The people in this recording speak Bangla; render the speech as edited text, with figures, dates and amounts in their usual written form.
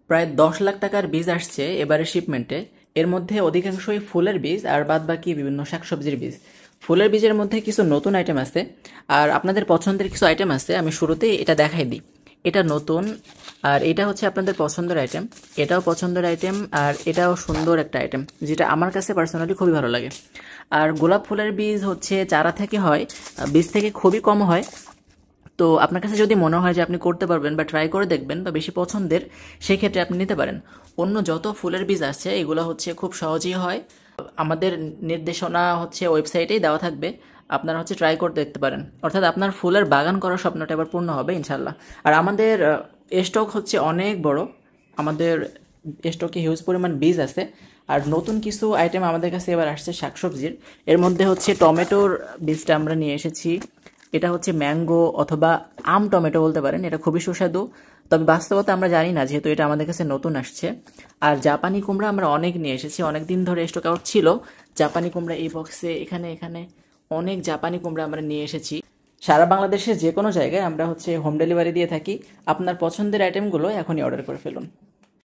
প্রায় 10 লাখ টাকার বীজ আসছে এবারে শিপমেন্টে। এর মধ্যে অধিকাংশই ফুলের বীজ আর বাদবাকি বিভিন্ন শাকসবজির বীজ। ফুলের বীজের মধ্যে কিছু নতুন আইটেম আছে আর আপনাদের পছন্দের কিছু আইটেম আছে। আমি শুরুতেই এটা দেখাই দিই। এটা নতুন আর এটা হচ্ছে আপনাদের পছন্দের আইটেম। এটাও পছন্দের আইটেম আর এটাও সুন্দর একটা আইটেম, যেটা আমার কাছে পার্সোনালি খুবই ভালো লাগে। আর গোলাপ ফুলের বীজ হচ্ছে চারা থেকে হয়, বীজ থেকে খুবই কম হয়। তো আপনার কাছে যদি মনে হয় যে আপনি করতে পারবেন বা ট্রাই করে দেখবেন বা বেশি পছন্দের, সেই ক্ষেত্রে আপনি নিতে পারেন। অন্য যত ফুলের বীজ আছে এগুলো হচ্ছে খুব সহজেই হয়। আমাদের নির্দেশনা হচ্ছে ওয়েবসাইটেই দেওয়া থাকবে, আপনারা হচ্ছে ট্রাই করে দেখতে পারেন। অর্থাৎ আপনার ফুলের বাগান করার স্বপ্নটা এবার পূর্ণ হবে ইনশাল্লাহ। আর আমাদের স্টক হচ্ছে অনেক বড়, আমাদের স্টকে হিউজ পরিমাণ বীজ আছে। আর নতুন কিছু আইটেম আমাদের কাছে এবার আসছে শাকসবজির। এর মধ্যে হচ্ছে টমেটোর বীজটা আমরা নিয়ে এসেছি। এটা হচ্ছে ম্যাঙ্গো অথবা আম টমেটো বলতে পারেন, এটা খুবই সুস্বাদু। তবে বাস্তবতা আমরা জানি না, যেহেতু এটা আমাদের কাছে নতুন আসছে। আর জাপানি কুমড়া আমরা অনেক নিয়ে এসেছি, অনেক দিন ধরে স্টক আউট ছিল জাপানি কুমড়া এই বক্সে। এখানে এখানে অনেক জাপানি কুমড়া আমরা নিয়ে এসেছি। সারা বাংলাদেশের যে কোনো জায়গায় আমরা হচ্ছে হোম ডেলিভারি দিয়ে থাকি। আপনার পছন্দের আইটেমগুলো এখনই অর্ডার করে ফেলুন।